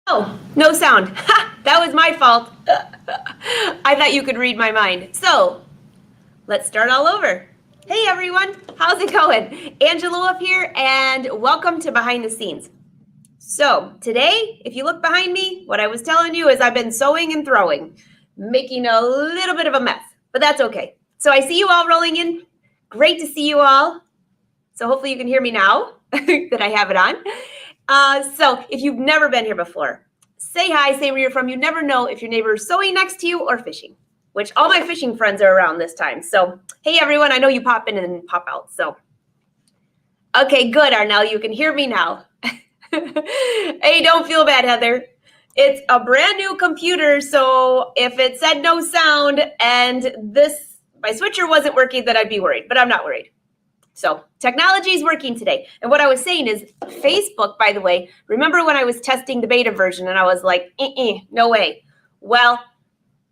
Oh, no sound. Ha! That was my fault. I thought you could read my mind. So, let's start all over. Hey everyone, how's it going? Angela Wolf here, and welcome to Behind the Scenes. So, today, if you look behind me, what I was telling you is I've been sewing and throwing, making a little bit of a mess, but that's okay. So, I see you all rolling in. Great to see you all. So, hopefully, you can hear me now that I have it on. So if you've never been here before, say hi, say where you're from. You never know if your neighbor is sewing next to you or fishing, which all my fishing friends are around this time. So, hey, everyone, I know you pop in and pop out. So, okay, good, Arnell. You can hear me now. Hey, don't feel bad, Heather. It's a brand new computer. So if it said no sound and my switcher wasn't working, then I'd be worried, but I'm not worried. So technology is working today. And what I was saying is Facebook, by the way, remember when I was testing the beta version and I was like, no way. Well,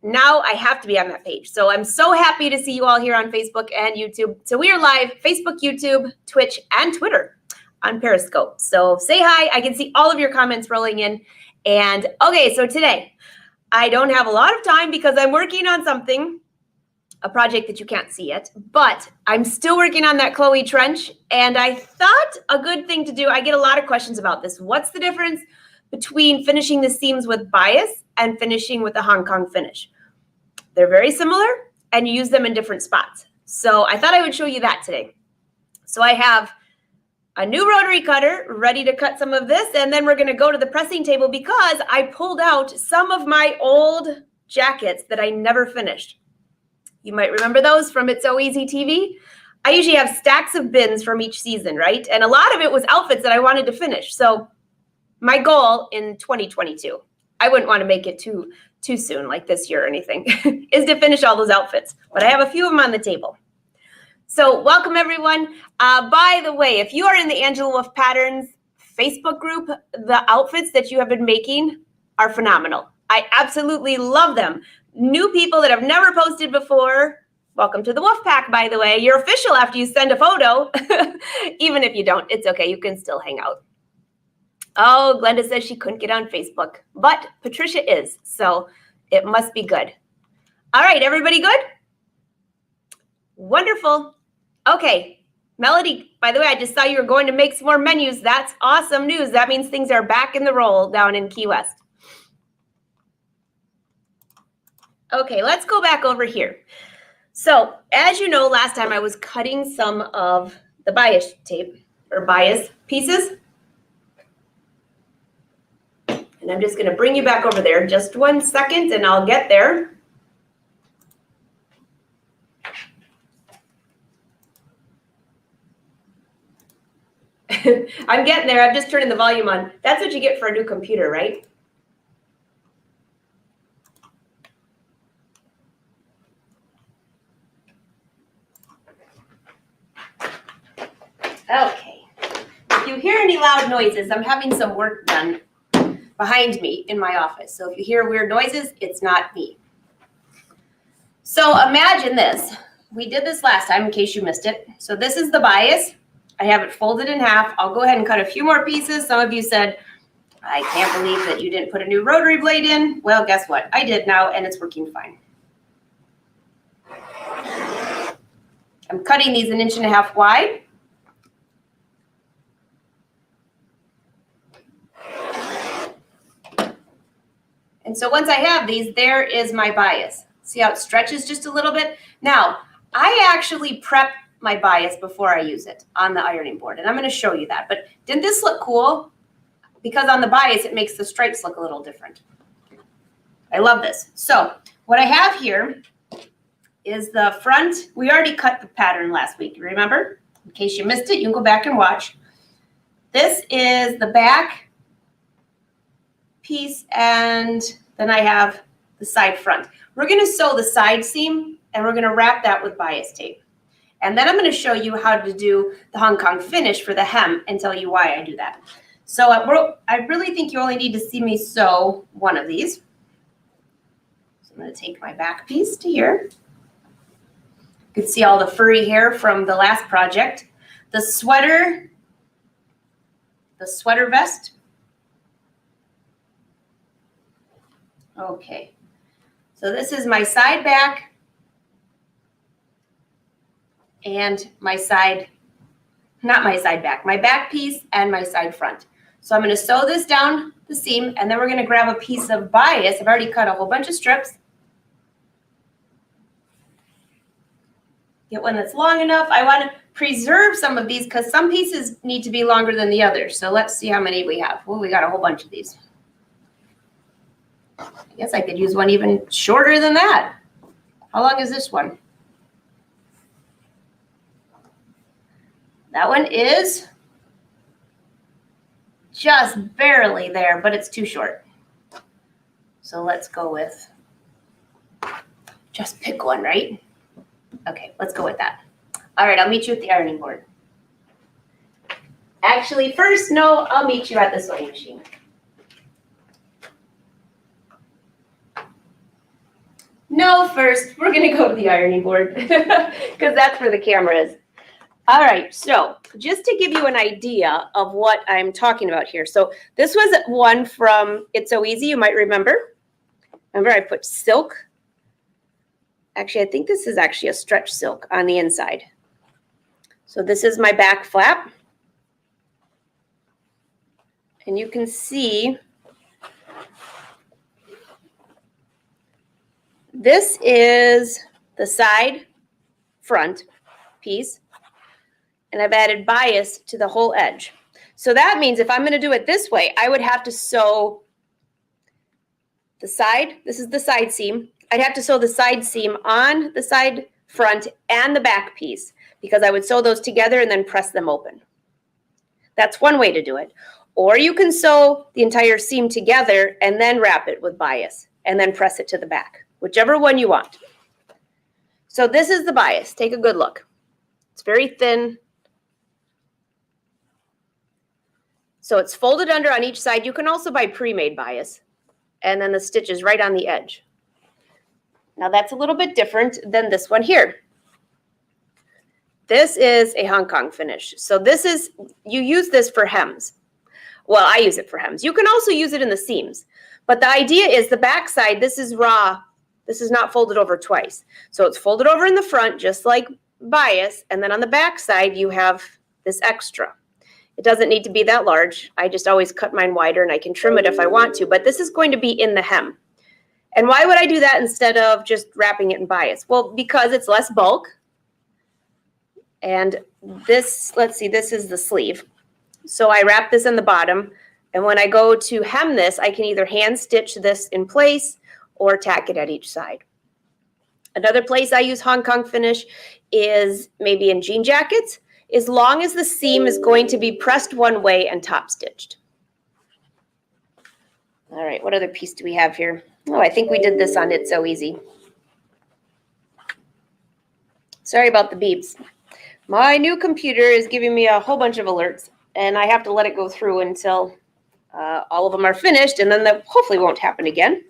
now I have to be on that page. So I'm so happy to see you all here on Facebook and YouTube. So we are live, Facebook, YouTube, Twitch, and Twitter on Periscope. So say hi. I can see all of your comments rolling in. And okay, so today I don't have a lot of time because I'm working on something, a project that you can't see yet, but I'm still working on that Chloe trench. And I thought a good thing to do, I get a lot of questions about this. What's the difference between finishing the seams with bias and finishing with a Hong Kong finish? They're very similar and you use them in different spots. So I thought I would show you that today. So I have a new rotary cutter ready to cut some of this. And then we're gonna go to the pressing table because I pulled out some of my old jackets that I never finished. You might remember those from It's So Easy TV. I usually have stacks of bins from each season, right? And a lot of it was outfits that I wanted to finish. So my goal in 2022, I wouldn't want to make it too soon, like this year or anything, is to finish all those outfits. But I have a few of them on the table. So welcome, everyone. By the way, if you are in the Angela Wolf Patterns Facebook group, the outfits that you have been making are phenomenal. I absolutely love them. New people that have never posted before, welcome to the Wolf Pack, by the way. You're official after you send a photo. Even if you don't, it's okay. You can still hang out. Oh, Glenda says she couldn't get on Facebook, but Patricia is, so it must be good. All right, everybody good? Wonderful. Okay, Melody, by the way, I just saw you were going to make some more menus. That's awesome news. That means things are back in the roll down in Key West. Okay, let's go back over here. So as you know, last time I was cutting some of the bias tape or bias pieces. And I'm just gonna bring you back over there. Just 1 second and I'll get there. I'm getting there, I'm just turning the volume on. That's what you get for a new computer, right? Okay, if you hear any loud noises, I'm having some work done behind me in my office. So if you hear weird noises, it's not me. So imagine this. We did this last time in case you missed it. So this is the bias. I have it folded in half. I'll go ahead and cut a few more pieces. Some of you said, I can't believe that you didn't put a new rotary blade in. Well, guess what? I did now and it's working fine. I'm cutting these 1.5 inches wide. And so once I have these, there is my bias. See how it stretches just a little bit? Now, I actually prep my bias before I use it on the ironing board, and I'm going to show you that. But didn't this look cool? Because on the bias, it makes the stripes look a little different. I love this. So what I have here is the front. We already cut the pattern last week, remember? In case you missed it, you can go back and watch. This is the back piece, and then I have the side front. We're going to sew the side seam, and we're going to wrap that with bias tape. And then I'm going to show you how to do the Hong Kong finish for the hem and tell you why I do that. So I really think you only need to see me sew one of these. So I'm going to take my back piece to here. You can see all the furry hair from the last project. The sweater vest. Okay, so this is my side back and my side, not my side back, my back piece and my side front. So I'm going to sew this down the seam, and then we're going to grab a piece of bias. I've already cut a whole bunch of strips. Get one that's long enough. I want to preserve some of these because some pieces need to be longer than the others. So let's see how many we have. Well, we got a whole bunch of these. I guess I could use one even shorter than that. How long is this one? That one is just barely there, but it's too short. So let's go with, just pick one, right? Okay, let's go with that. All right, I'll meet you at the ironing board. Actually, first, no, I'll meet you at the sewing machine. No, first, we're going to go to the ironing board because that's where the camera is. All right, so just to give you an idea of what I'm talking about here. So this was one from It's So Easy, you might remember. Remember, I put silk. Actually, I think this is actually a stretch silk on the inside. So this is my back flap. And you can see this is the side front piece. And I've added bias to the whole edge. So that means if I'm going to do it this way, I would have to sew the side. This is the side seam. I'd have to sew the side seam on the side front and the back piece because I would sew those together and then press them open. That's one way to do it. Or you can sew the entire seam together and then wrap it with bias and then press it to the back, whichever one you want. So this is the bias. Take a good look. It's very thin. So it's folded under on each side. You can also buy pre-made bias. And then the stitch is right on the edge. Now that's a little bit different than this one here. This is a Hong Kong finish. So this is, you use this for hems. Well, I use it for hems. You can also use it in the seams. But the idea is the back side, this is raw. This is not folded over twice. So it's folded over in the front, just like bias. And then on the back side, you have this extra. It doesn't need to be that large. I just always cut mine wider and I can trim it if I want to. But this is going to be in the hem. And why would I do that instead of just wrapping it in bias? Well, because it's less bulk. And this, let's see, this is the sleeve. So I wrap this in the bottom. And when I go to hem this, I can either hand stitch this in place or tack it at each side. Another place I use Hong Kong finish is maybe in jean jackets, as long as the seam is going to be pressed one way and top stitched. All right, what other piece do we have here? Oh, I think we did this on It's So Easy. Sorry about the beeps. My new computer is giving me a whole bunch of alerts, and I have to let it go through until all of them are finished, and then that hopefully won't happen again.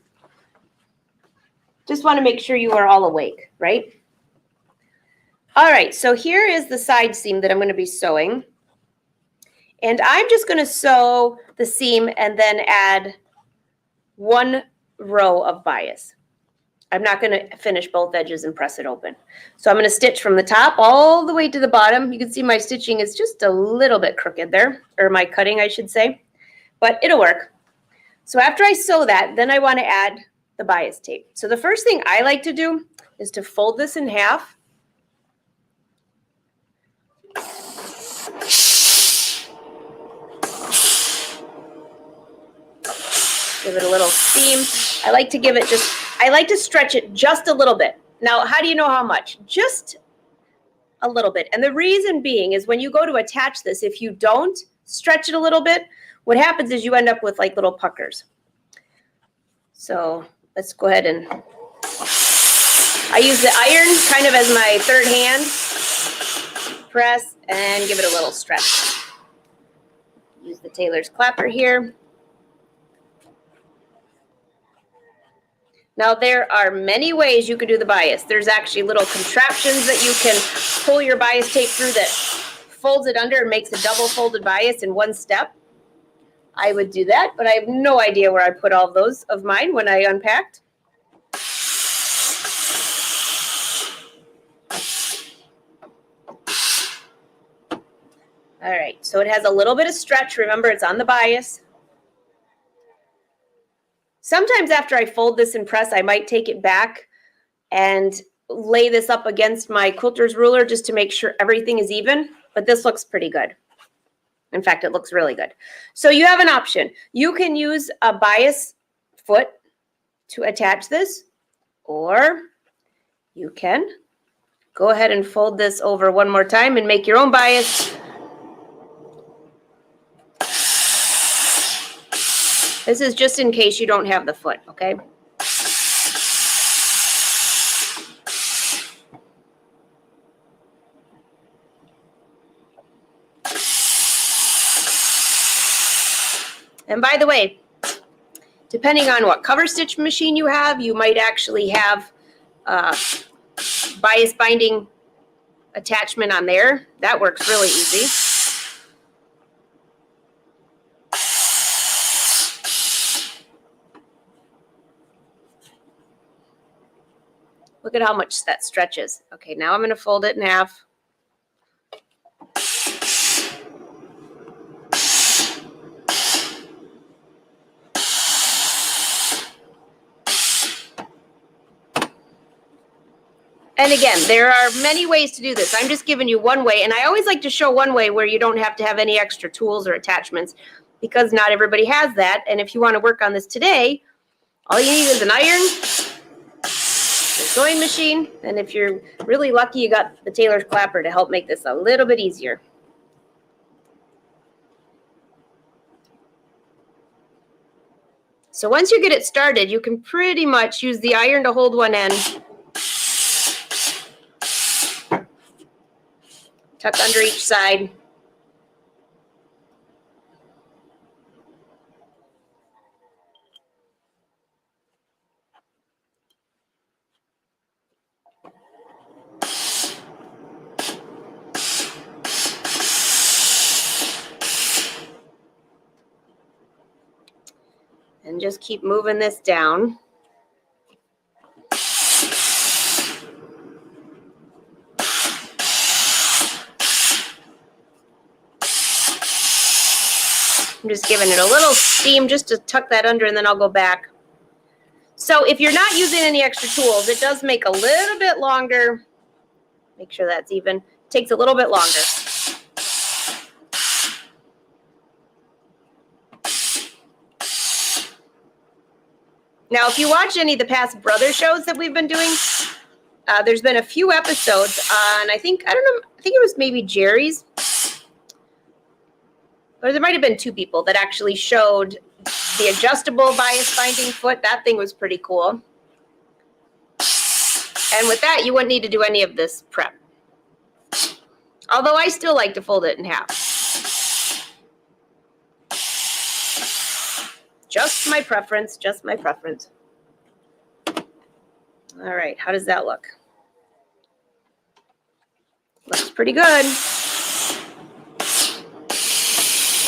Just want to make sure you are all awake, right? All right, so here is the side seam that I'm going to be sewing. And I'm just going to sew the seam and then add one row of bias. I'm not going to finish both edges and press it open. So I'm going to stitch from the top all the way to the bottom. You can see my stitching is just a little bit crooked there, or my cutting, I should say, but it'll work. So after I sew that, then I want to add the bias tape. So the first thing I like to do is to fold this in half. Give it a little steam. I like to give it I like to stretch it just a little bit. Now, how do you know how much? Just a little bit. And the reason being is when you go to attach this, if you don't stretch it a little bit, what happens is you end up with like little puckers. So let's go ahead and, I use the iron kind of as my third hand. Press and give it a little stretch. Use the tailor's clapper here. Now, there are many ways you can do the bias. There's actually little contraptions that you can pull your bias tape through that folds it under and makes a double folded bias in one step. I would do that, but I have no idea where I put all those of mine when I unpacked. All right, so it has a little bit of stretch. Remember, it's on the bias. Sometimes after I fold this and press, I might take it back and lay this up against my quilter's ruler just to make sure everything is even, but this looks pretty good. In fact, it looks really good. So you have an option. You can use a bias foot to attach this, or you can go ahead and fold this over one more time and make your own bias. This is just in case you don't have the foot, okay? And by the way, depending on what cover stitch machine you have, you might actually have bias binding attachment on there. That works really easy. Look at how much that stretches. Okay, now I'm going to fold it in half. And again, there are many ways to do this. I'm just giving you one way, and I always like to show one way where you don't have to have any extra tools or attachments, because not everybody has that. And if you want to work on this today, all you need is an iron, a sewing machine, and if you're really lucky, you got the tailor's clapper to help make this a little bit easier. So once you get it started, you can pretty much use the iron to hold one end, tuck under each side. And just keep moving this down. I'm just giving it a little steam just to tuck that under, and then I'll go back. So if you're not using any extra tools, it does make a little bit longer. Make sure that's even. It takes a little bit longer. Now, if you watch any of the past brother shows that we've been doing, there's been a few episodes on, I think it was maybe Jerry's, or there might have been two people that actually showed the adjustable bias binding foot. That thing was pretty cool. And with that, you wouldn't need to do any of this prep. Although I still like to fold it in half. Just my preference, just my preference. All right, how does that look? Looks pretty good.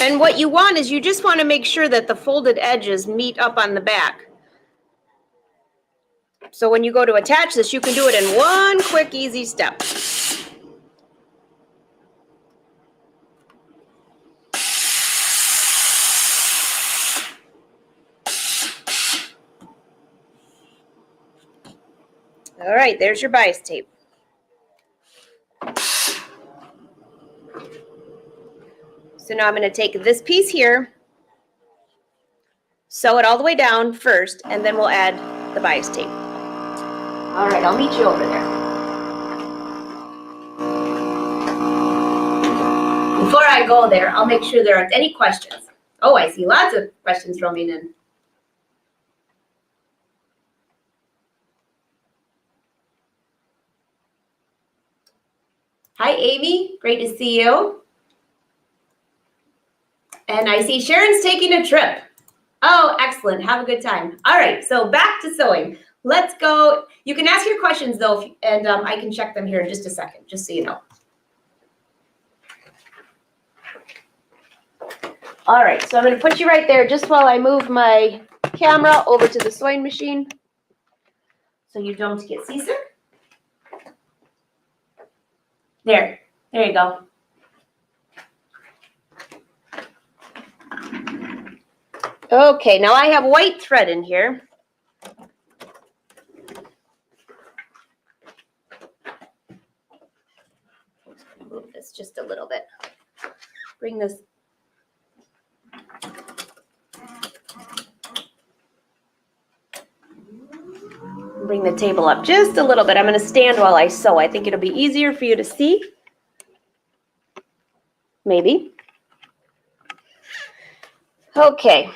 And what you want is you just want to make sure that the folded edges meet up on the back. So when you go to attach this, you can do it in one quick, easy step. All right, there's your bias tape. So now I'm going to take this piece here, sew it all the way down first, and then we'll add the bias tape. All right, I'll meet you over there. Before I go there, I'll make sure there aren't any questions. Oh, I see lots of questions roaming in. Hi, Amy. Great to see you. And I see Sharon's taking a trip. Oh, excellent. Have a good time. All right, so back to sewing. Let's go. You can ask your questions, though, and I can check them here in just a second, just so you know. All right, so I'm going to put you right there just while I move my camera over to the sewing machine so you don't get seasick. There you go. Okay, now I have white thread in here. Move this just a little bit. Bring this. Bring the table up just a little bit. I'm going to stand while I sew. I think it'll be easier for you to see. Maybe. Okay,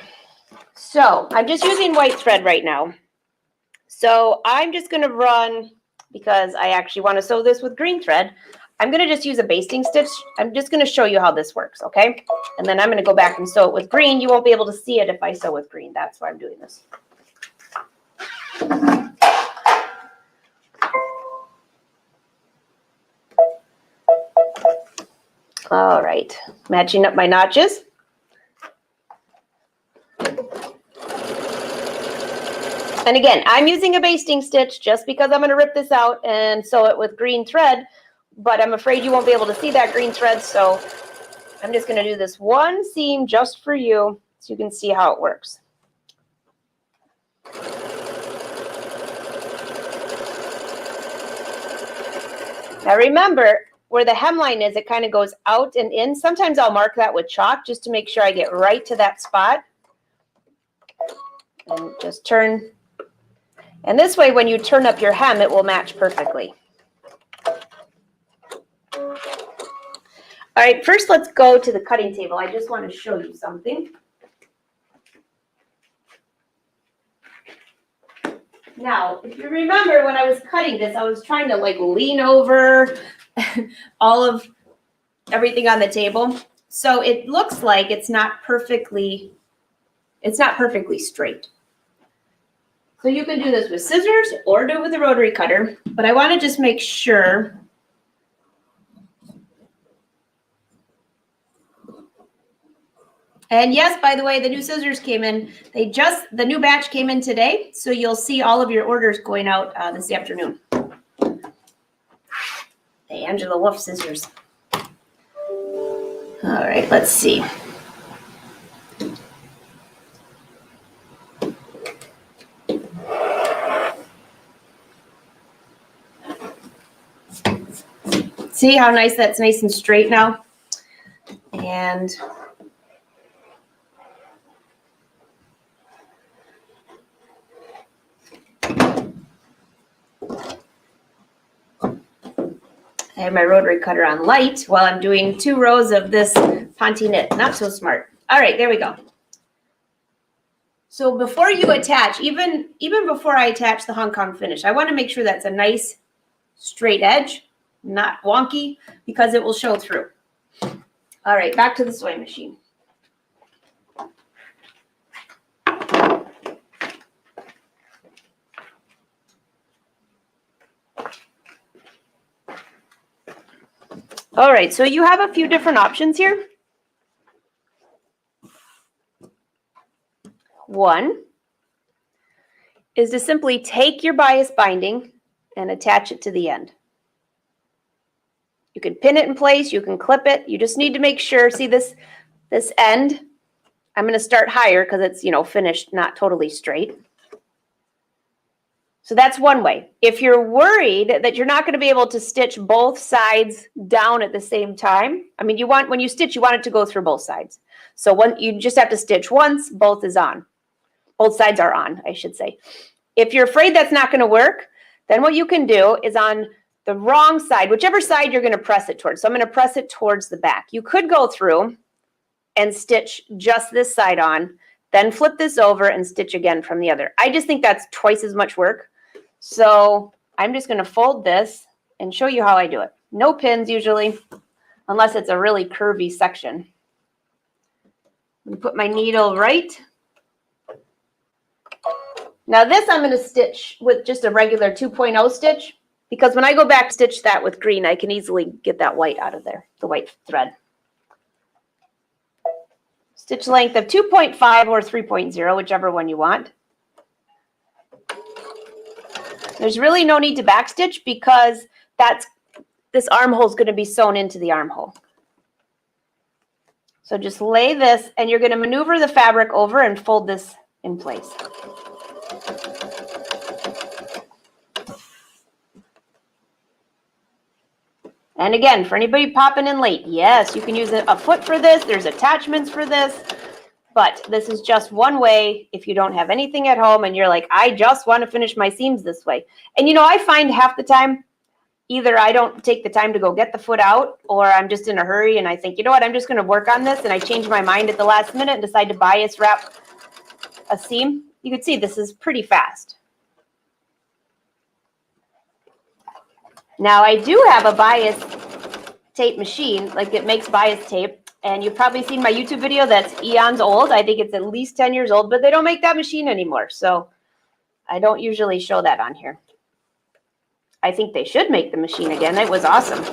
so I'm just using white thread right now. So I'm just going to run, because I actually want to sew this with green thread, I'm going to just use a basting stitch. I'm just going to show you how this works, okay? And then I'm going to go back and sew it with green. You won't be able to see it if I sew with green. That's why I'm doing this. All right, matching up my notches. And again, I'm using a basting stitch just because I'm going to rip this out and sew it with green thread, but I'm afraid you won't be able to see that green thread, so I'm just going to do this one seam just for you so you can see how it works. Now remember, where the hemline is, it kind of goes out and in. Sometimes I'll mark that with chalk just to make sure I get right to that spot. And just turn. And this way, when you turn up your hem, it will match perfectly. All right, first let's go to the cutting table. I just want to show you something. Now, if you remember when I was cutting this, I was trying to like lean over all of everything on the table. So it looks like it's not perfectly straight. So you can do this with scissors or do it with a rotary cutter, but I want to just make sure. And yes, by the way, the new scissors came in. The new batch came in today, so you'll see all of your orders going out this afternoon. The Angela Wolf scissors. All right, let's see. See how nice that's nice and straight now? And I have my rotary cutter on light while I'm doing 2 rows of this Ponte knit. Not so smart. All right, there we go. So before you attach, even before I attach the Hong Kong finish, I want to make sure that's a nice straight edge, not wonky, because it will show through. All right, back to the sewing machine. All right, so you have a few different options here. One is to simply take your bias binding and attach it to the end. You can pin it in place, you can clip it. You just need to make sure, see this end, I'm going to start higher because it's, finished, not totally straight. So that's one way. If you're worried that you're not going to be able to stitch both sides down at the same time, when you stitch, you want it to go through both sides. So you just have to stitch once, both is on. Both sides are on, I should say. If you're afraid that's not going to work, then what you can do is on the wrong side, whichever side you're going to press it towards. So I'm going to press it towards the back. You could go through and stitch just this side on, then flip this over and stitch again from the other. I just think that's twice as much work. So I'm just going to fold this and show you how I do it. No pins usually, unless it's a really curvy section. I'm going to put my needle right. Now this I'm going to stitch with just a regular 2.0 stitch, because when I go back to stitch that with green, I can easily get that white out of there, the white thread. Stitch length of 2.5 or 3.0, whichever one you want. There's really no need to backstitch because this armhole is going to be sewn into the armhole. So just lay this, and you're going to maneuver the fabric over and fold this in place. And again, for anybody popping in late, yes, you can use a foot for this. There's attachments for this. But this is just one way if you don't have anything at home and you're like, I just want to finish my seams this way. And you know, I find half the time, either I don't take the time to go get the foot out, or I'm just in a hurry and I think, you know what, I'm just going to work on this, and I change my mind at the last minute and decide to bias wrap a seam. You can see this is pretty fast. Now I do have a bias tape machine, like it makes bias tape. And you've probably seen my YouTube video that's eons old. I think it's at least 10 years old, but they don't make that machine anymore. So I don't usually show that on here. I think they should make the machine again. It was awesome.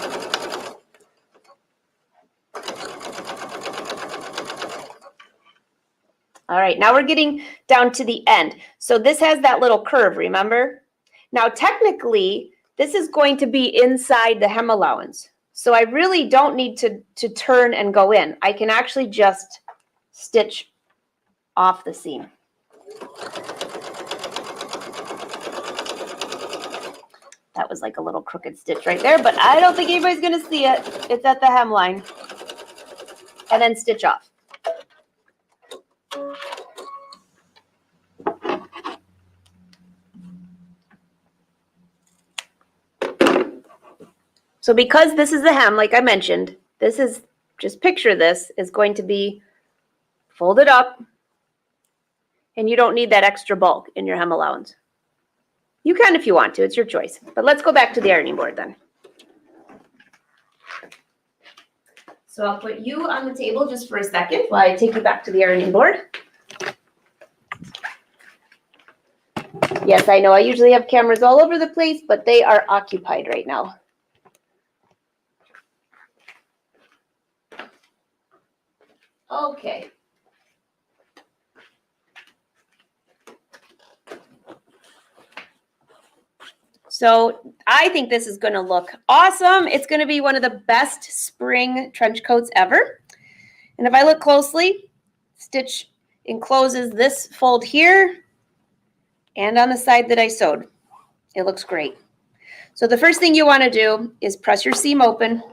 All right, now we're getting down to the end. So this has that little curve, remember? Now technically, this is going to be inside the hem allowance. So I really don't need to turn and go in. I can actually just stitch off the seam. That was like a little crooked stitch right there, but I don't think anybody's going to see it. It's at the hemline. And then stitch off. So because this is the hem, like I mentioned, this is, just picture this, is going to be folded up, and you don't need that extra bulk in your hem allowance. You can if you want to, it's your choice. But let's go back to the ironing board then. So I'll put you on the table just for a second while I take you back to the ironing board. Yes, I know I usually have cameras all over the place, but they are occupied right now. Okay. So I think this is going to look awesome. It's going to be one of the best spring trench coats ever. And if I look closely, stitch encloses this fold here and on the side that I sewed. It looks great. So the first thing you want to do is press your seam open,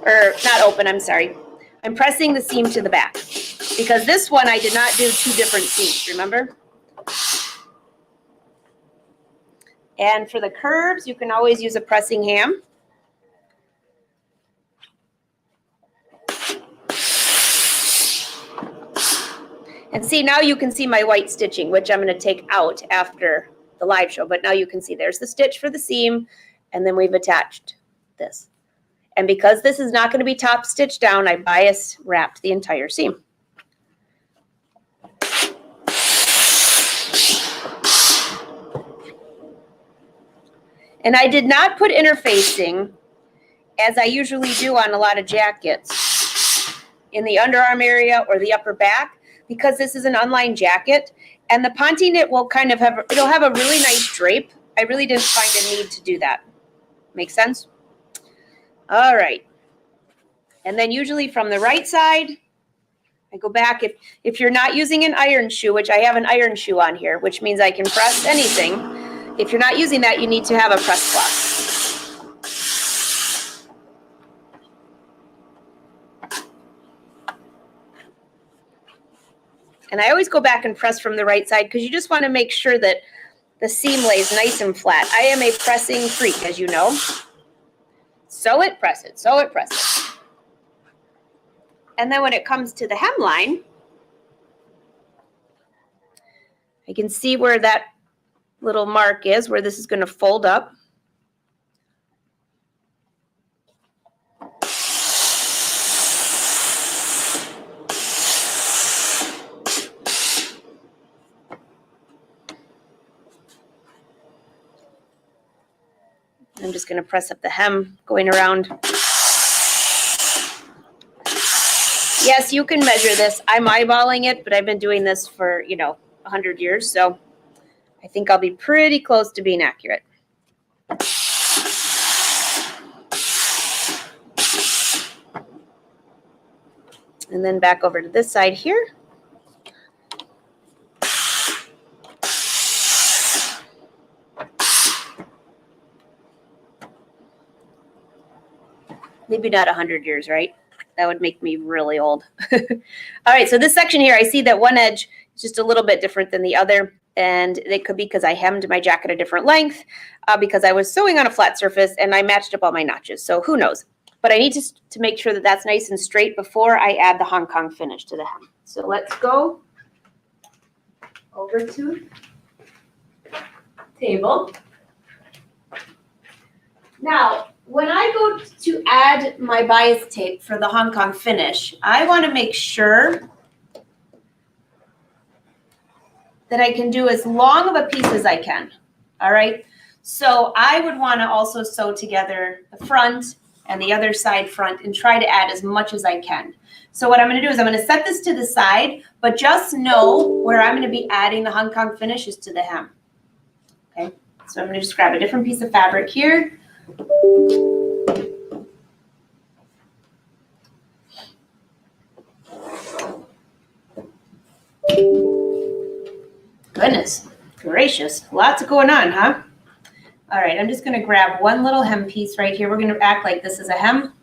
or not open, I'm sorry. I'm pressing the seam to the back because this one I did not do two different seams, remember? And for the curves, you can always use a pressing ham. And see, now you can see my white stitching, which I'm going to take out after the live show. But now you can see there's the stitch for the seam, and then we've attached this. And because this is not going to be top stitched down, I bias wrapped the entire seam. And I did not put interfacing, as I usually do on a lot of jackets, in the underarm area or the upper back, because this is an unlined jacket. And the ponte knit will kind of have, it'll have a really nice drape. I really didn't find a need to do that. Make sense? All right. And then usually from the right side, I go back. If you're not using an iron shoe, which I have an iron shoe on here, which means I can press anything. If you're not using that, you need to have a press cloth. And I always go back and press from the right side because you just want to make sure that the seam lays nice and flat. I am a pressing freak, as you know. Sew it, press it, sew it, press it. And then when it comes to the hemline, I can see where that little mark is, where this is going to fold up. I'm just going to press up the hem going around. Yes, you can measure this. I'm eyeballing it, but I've been doing this for, 100 years, so I think I'll be pretty close to being accurate. And then back over to this side here. Maybe not 100 years, right? That would make me really old. All right, so this section here, I see that one edge is just a little bit different than the other. And it could be because I hemmed my jacket a different length, because I was sewing on a flat surface and I matched up all my notches. So who knows? But I need to make sure that that's nice and straight before I add the Hong Kong finish to the hem. So let's go over to table. Now, when I go to add my bias tape for the Hong Kong finish, I want to make sure that I can do as long of a piece as I can. All right. So I would want to also sew together the front and the other side front and try to add as much as I can. So what I'm going to do is I'm going to set this to the side, but just know where I'm going to be adding the Hong Kong finish is to the hem. Okay. So I'm going to just grab a different piece of fabric here. Goodness gracious, lots going on, huh? All right, I'm just going to grab one little hem piece right here. We're going to act like this is a hem.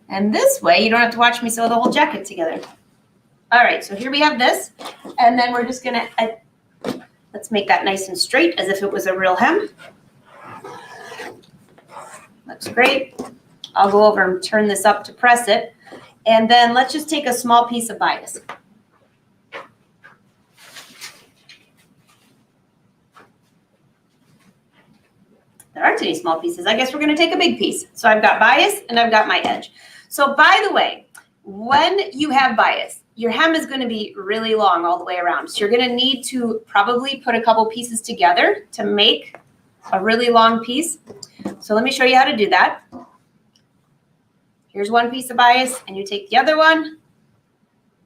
And this way, you don't have to watch me sew the whole jacket together. All right, so here we have this. And then we're just going to, let's make that nice and straight as if it was a real hem. Looks great. I'll go over and turn this up to press it. And then let's just take a small piece of bias. There aren't any small pieces. I guess we're going to take a big piece. So I've got bias and I've got my edge. So by the way, when you have bias, your hem is going to be really long all the way around. So you're going to need to probably put a couple pieces together to make a really long piece. So let me show you how to do that. Here's one piece of bias and you take the other one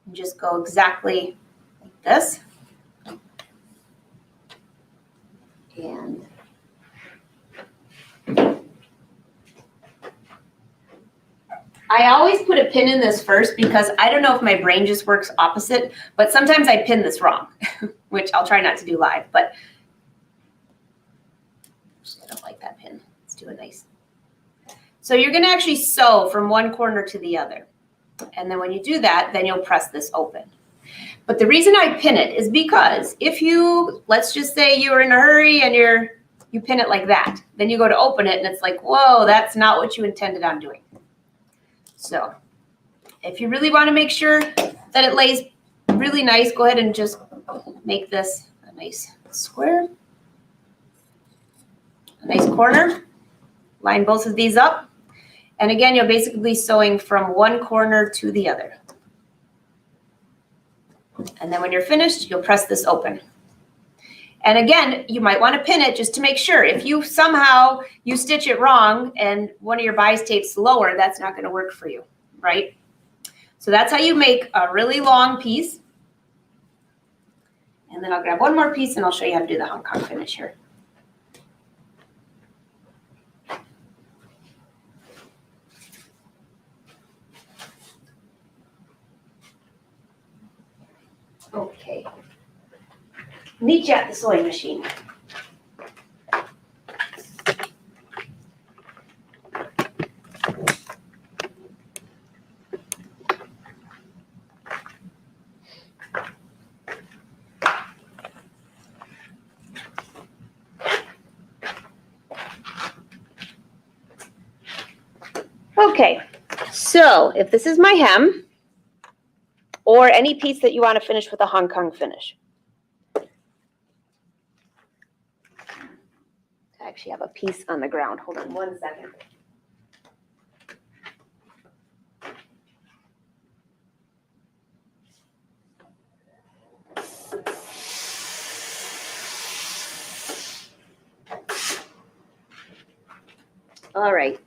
and just go exactly like this. And I always put a pin in this first because I don't know if my brain just works opposite, but sometimes I pin this wrong, which I'll try not to do live, but I don't like that pin. Let's do it nice. So you're going to actually sew from one corner to the other. And then when you do that, then you'll press this open. But the reason I pin it is because if you, let's just say you're in a hurry and you pin it like that, then you go to open it and it's like, whoa, that's not what you intended on doing. So if you really want to make sure that it lays really nice, go ahead and just make this a nice square, a nice corner. Line both of these up. And again, you'll basically be sewing from one corner to the other. And then when you're finished, you'll press this open. And again, you might want to pin it just to make sure. If you somehow you stitch it wrong and one of your bias tape's lower, that's not going to work for you, right? So that's how you make a really long piece. And then I'll grab one more piece and I'll show you how to do the Hong Kong finish here. Okay. Meet you at the sewing machine. Okay, so if this is my hem, or any piece that you want to finish with a Hong Kong finish. I actually have a piece on the ground. Hold on one second. All right.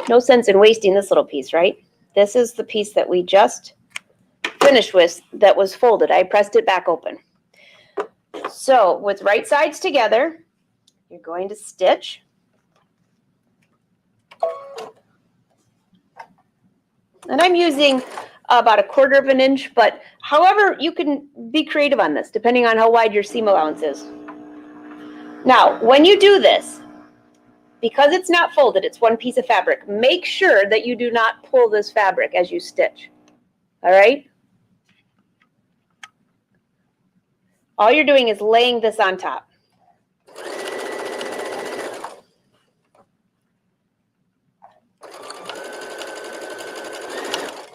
No sense in wasting this little piece, right? This is the piece that we just finished with that was folded. I pressed it back open. So with right sides together, you're going to stitch. And I'm using about 1/4 of an inch, but however, you can be creative on this, depending on how wide your seam allowance is. Now, when you do this, because it's not folded, it's one piece of fabric, make sure that you do not pull this fabric as you stitch. All right? All you're doing is laying this on top.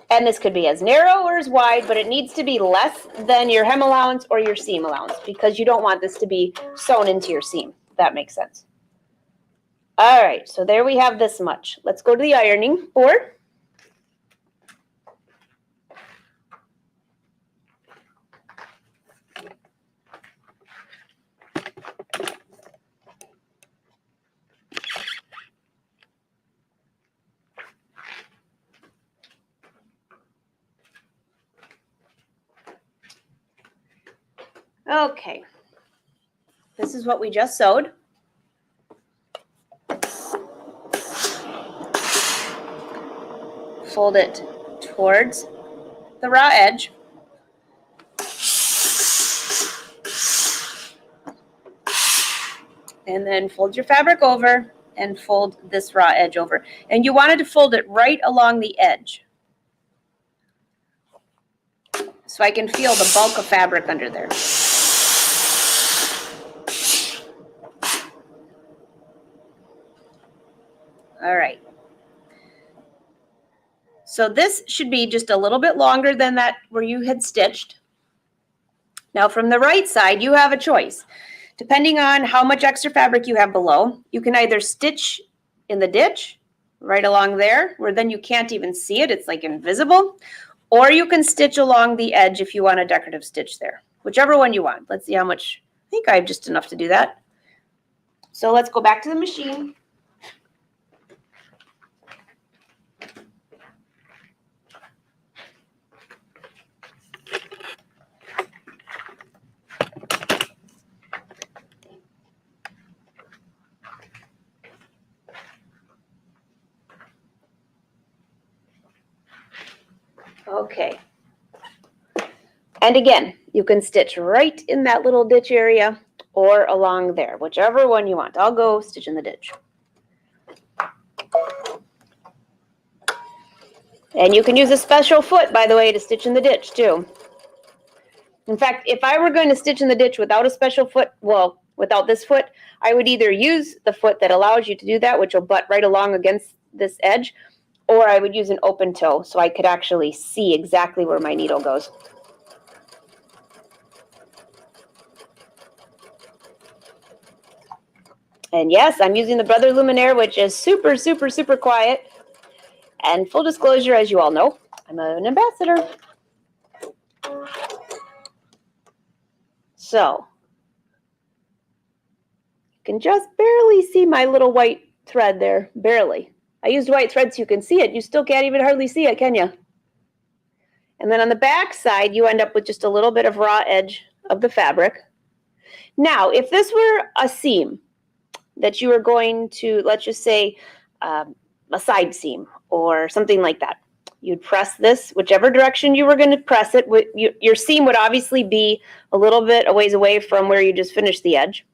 And this could be as narrow or as wide, but it needs to be less than your hem allowance or your seam allowance because you don't want this to be sewn into your seam, if that makes sense. All right, so there we have this much. Let's go to the ironing board. Okay, this is what we just sewed. Fold it towards the raw edge. And then fold your fabric over and fold this raw edge over. And you wanted to fold it right along the edge, so I can feel the bulk of fabric under there. All right. So this should be just a little bit longer than that where you had stitched. Now from the right side, you have a choice. Depending on how much extra fabric you have below, you can either stitch in the ditch right along there, where then you can't even see it. It's like invisible. Or you can stitch along the edge if you want a decorative stitch there. Whichever one you want. Let's see how much. I think I have just enough to do that. So let's go back to the machine. Okay. And again, you can stitch right in that little ditch area or along there, whichever one you want. I'll go stitch in the ditch. And you can use a special foot, by the way, to stitch in the ditch too. In fact, if I were going to stitch in the ditch without a special foot, well, without this foot, I would either use the foot that allows you to do that, which will butt right along against this edge, or I would use an open toe so I could actually see exactly where my needle goes. And yes, I'm using the Brother Luminaire, which is super, super, super quiet. And full disclosure, as you all know, I'm an ambassador. So, you can just barely see my little white thread there, barely. I used white thread so you can see it. You still can't even hardly see it, can you? And then on the back side, you end up with just a little bit of raw edge of the fabric. Now, if this were a seam that you were going to, let's just say, a side seam or something like that, you'd press this whichever direction you were going to press it. Your seam would obviously be a little bit a ways away from where you just finished the edge.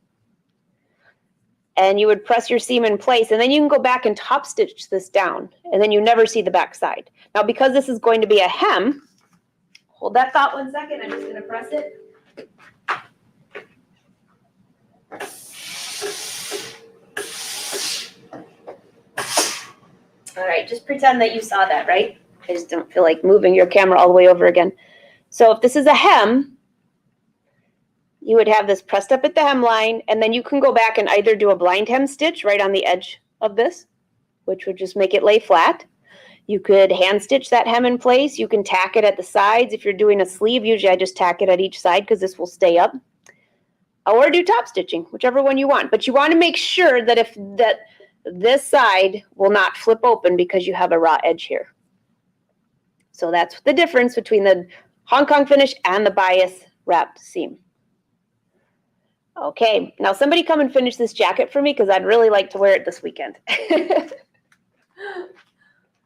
And you would press your seam in place, and then you can go back and top stitch this down, and then you never see the back side. Now, because this is going to be a hem, hold that thought 1 second. I'm just going to press it. All right, just pretend that you saw that, right? I just don't feel like moving your camera all the way over again. So if this is a hem, you would have this pressed up at the hemline, and then you can go back and either do a blind hem stitch right on the edge of this, which would just make it lay flat. You could hand stitch that hem in place. You can tack it at the sides. If you're doing a sleeve, usually I just tack it at each side because this will stay up. Or do top stitching, whichever one you want. But you want to make sure that this side will not flip open because you have a raw edge here. So that's the difference between the Hong Kong finish and the bias wrapped seam. Okay, now somebody come and finish this jacket for me because I'd really like to wear it this weekend.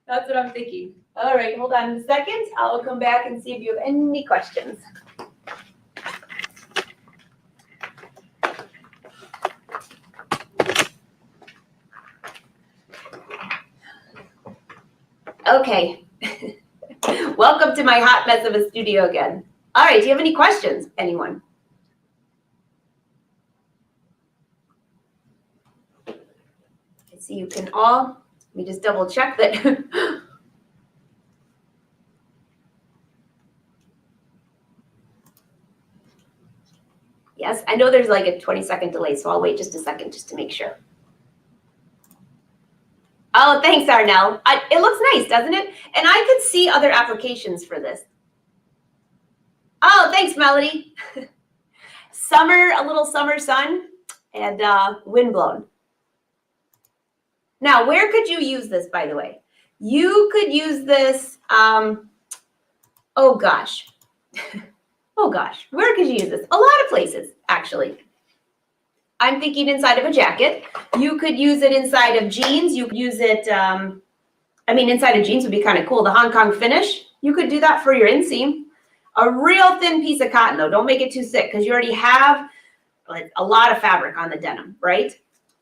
That's what I'm thinking. All right, hold on a second. I'll come back and see if you have any questions. Okay. Welcome to my hot mess of a studio again. All right, do you have any questions, anyone? I see you can all, let me just double check that. Yes, I know there's like a 20-second delay, so I'll wait just a second just to make sure. Oh, thanks, Arnell. It looks nice, doesn't it? And I could see other applications for this. Oh, thanks, Melody. Summer, a little summer sun and windblown. Now, where could you use this, by the way? You could use this, oh gosh. Oh gosh, where could you use this? A lot of places, actually. I'm thinking inside of a jacket. You could use it inside of jeans. You could use it, I mean, inside of jeans would be kind of cool. The Hong Kong finish, you could do that for your inseam. A real thin piece of cotton, though. Don't make it too thick because you already have like a lot of fabric on the denim, right?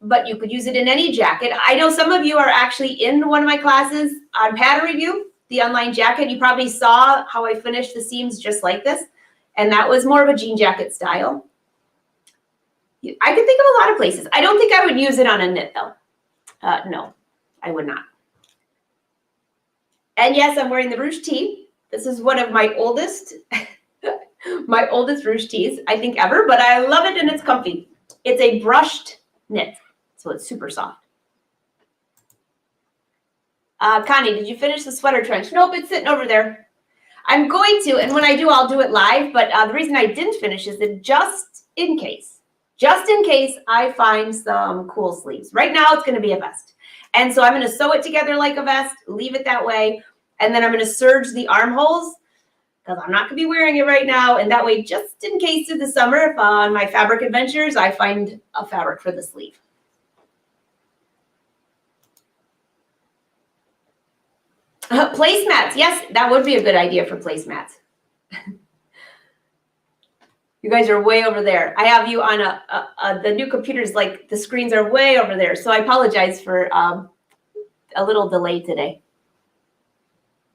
But you could use it in any jacket. I know some of you are actually in one of my classes on pattern review, the online jacket. You probably saw how I finished the seams just like this. And that was more of a jean jacket style. I could think of a lot of places. I don't think I would use it on a knit, though. No, I would not. And yes, I'm wearing the ruche tee. This is one of my oldest, my oldest ruche tees, I think, ever. But I love it and it's comfy. It's a brushed knit, so it's super soft. Connie, did you finish the sweater trench? Nope, it's sitting over there. I'm going to, and when I do, I'll do it live. But the reason I didn't finish is that just in case I find some cool sleeves. Right now, it's going to be a vest. And so I'm going to sew it together like a vest, leave it that way. And then I'm going to serge the armholes because I'm not going to be wearing it right now. And that way, just in case through the summer, if on my fabric adventures, I find a fabric for the sleeve. Placemats. Yes, that would be a good idea for placemats. You guys are way over there. I have you on the new computers, like the screens are way over there. So I apologize for a little delay today.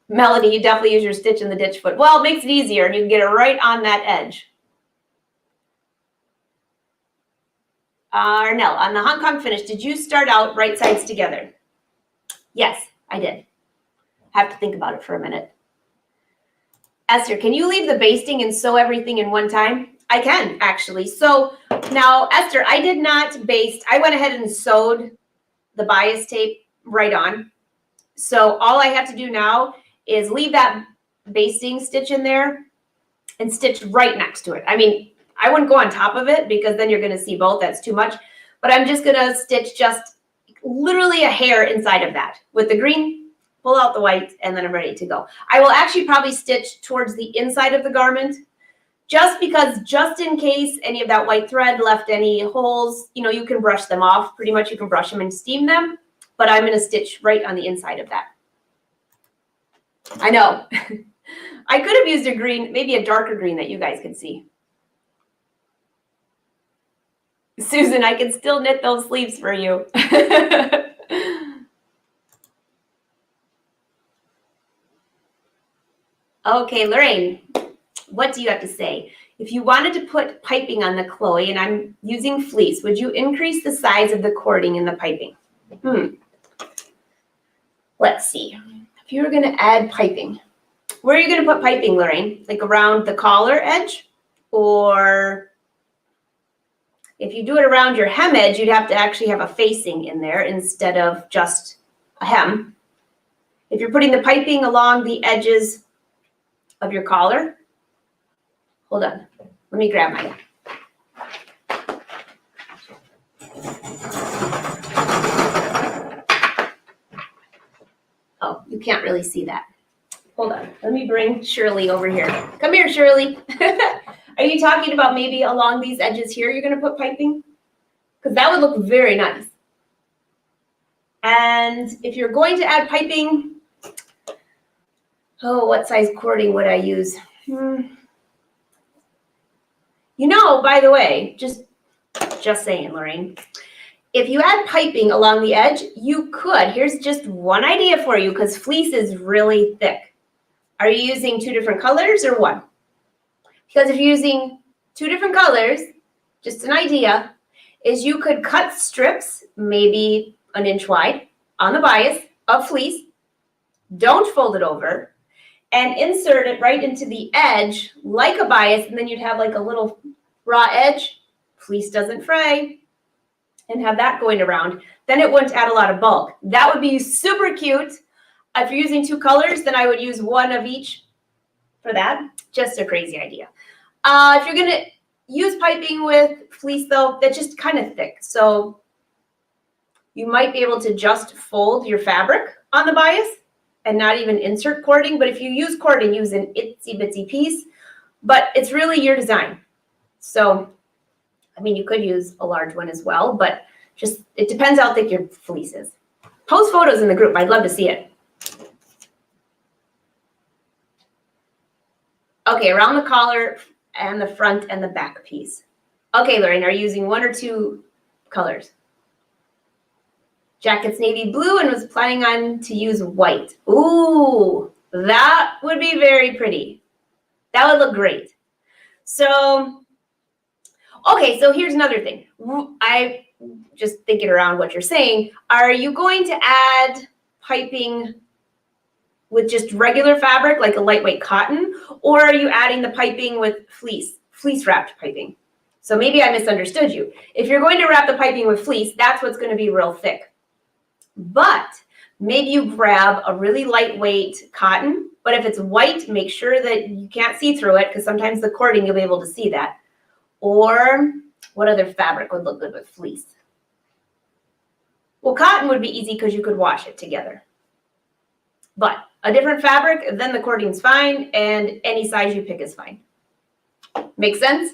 Melody, you definitely use your stitch in the ditch foot. Well, it makes it easier and you can get it right on that edge. Arnell, on the Hong Kong finish, did you start out right sides together? Yes, I did. Have to think about it for a minute. Esther, can you leave the basting and sew everything in one time? I can, actually. So now, Esther, I did not baste. I went ahead and sewed the bias tape right on. So all I have to do now is leave that basting stitch in there and stitch right next to it. I mean, I wouldn't go on top of it because then you're going to see both. That's too much. But I'm just going to stitch just literally a hair inside of that with the green, pull out the white, and then I'm ready to go. I will actually probably stitch towards the inside of the garment just because, just in case any of that white thread left any holes, you know, you can brush them off. Pretty much you can brush them and steam them, but I'm going to stitch right on the inside of that. I know. I could have used a green, maybe a darker green that you guys could see. Susan, I can still knit those sleeves for you. Okay, Lorraine, what do you have to say? If you wanted to put piping on the Chloe, and I'm using fleece, would you increase the size of the cording in the piping? Let's see. If you were going to add piping, where are you going to put piping, Lorraine? Like around the collar edge? Or if you do it around your hem edge, you'd have to actually have a facing in there instead of just a hem. If you're putting the piping along the edges of your collar, hold on, let me grab mine. Oh, you can't really see that. Hold on. Let me bring Shirley over here. Come here, Shirley. Are you talking about maybe along these edges here you're going to put piping? Because that would look very nice. And if you're going to add piping, oh, what size cording would I use? You know, by the way, just saying, Lorraine, if you add piping along the edge, you could. Here's just one idea for you because fleece is really thick. Are you using 2 different colors or one? Because if you're using 2 different colors, just an idea, is you could cut strips, maybe an inch wide, on the bias of fleece. Don't fold it over and insert it right into the edge like a bias, and then you'd have like a little raw edge. Fleece doesn't fray, and have that going around. Then it wouldn't add a lot of bulk. That would be super cute. If you're using 2 colors, then I would use one of each for that. Just a crazy idea. If you're going to use piping with fleece, though, that's just kind of thick. So you might be able to just fold your fabric on the bias and not even insert cording. But if you use cording, use an itsy bitsy piece. But it's really your design. So, I mean, you could use a large one as well, but just it depends how thick your fleece is. Post photos in the group. I'd love to see it. Okay, around the collar and the front and the back piece. Okay, Lorraine, are you using 1 or 2 colors? Jacket's navy blue and was planning on to use white. Ooh, that would be very pretty. That would look great. So, okay, so here's another thing. I just thinking around what you're saying. Are you going to add piping with just regular fabric, like a lightweight cotton, or are you adding the piping with fleece wrapped piping? So maybe I misunderstood you. If you're going to wrap the piping with fleece, that's what's going to be real thick. But maybe you grab a really lightweight cotton, but if it's white, make sure that you can't see through it because sometimes the cording, you'll be able to see that. Or what other fabric would look good with fleece? Well, cotton would be easy because you could wash it together. But a different fabric, then the cording's fine, and any size you pick is fine. Make sense?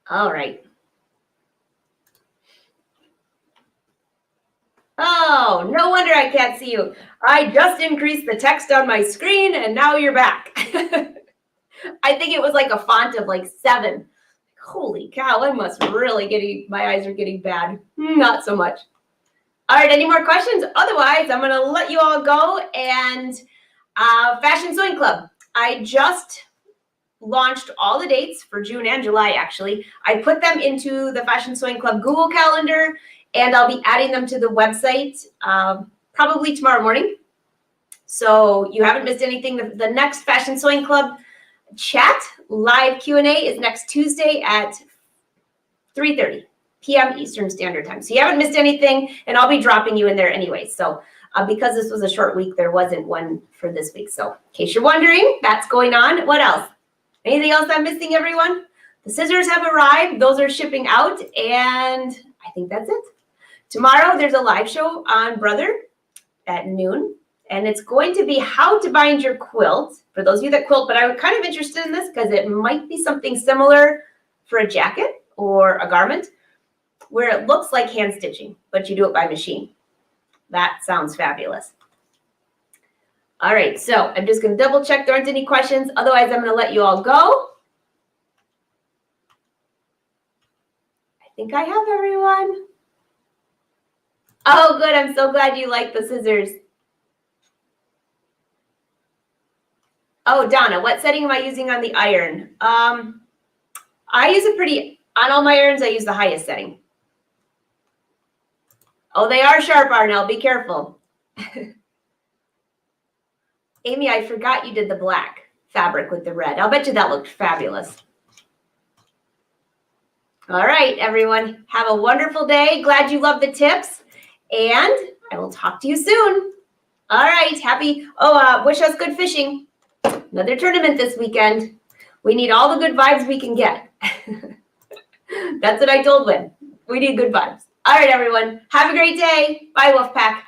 All right. Oh, no wonder I can't see you. I just increased the text on my screen, and now you're back. I think it was like a font of like 7. Holy cow, I must really my eyes are getting bad. Not so much. All right, any more questions? Otherwise, I'm going to let you all go. And Fashion Sewing Club, I just launched all the dates for June and July, actually. I put them into the Fashion Sewing Club Google Calendar, and I'll be adding them to the website probably tomorrow morning. So you haven't missed anything. The next Fashion Sewing Club chat live Q&A is next Tuesday at 3:30 p.m. Eastern Standard Time. So you haven't missed anything, and I'll be dropping you in there anyway. So because this was a short week, there wasn't one for this week. So in case you're wondering, that's going on. What else? Anything else I'm missing, everyone? The scissors have arrived. Those are shipping out, and I think that's it. Tomorrow, there's a live show on Brother at noon, and it's going to be how to bind your quilt for those of you that quilt, but I'm kind of interested in this because it might be something similar for a jacket or a garment where it looks like hand stitching, but you do it by machine. That sounds fabulous. All right, so I'm just going to double check there aren't any questions. Otherwise, I'm going to let you all go. I think I have everyone. Oh, good. I'm so glad you like the scissors. Oh, Donna, what setting am I using on the iron? I use on all my irons, I use the highest setting. Oh, they are sharp, Arnell. Be careful. Amy, I forgot you did the black fabric with the red. I'll bet you that looked fabulous. All right, everyone. Have a wonderful day. Glad you loved the tips. And I will talk to you soon. All right. Wish us good fishing. Another tournament this weekend. We need all the good vibes we can get. That's what I told Lynn. We need good vibes. All right, everyone. Have a great day. Bye, Wolfpack.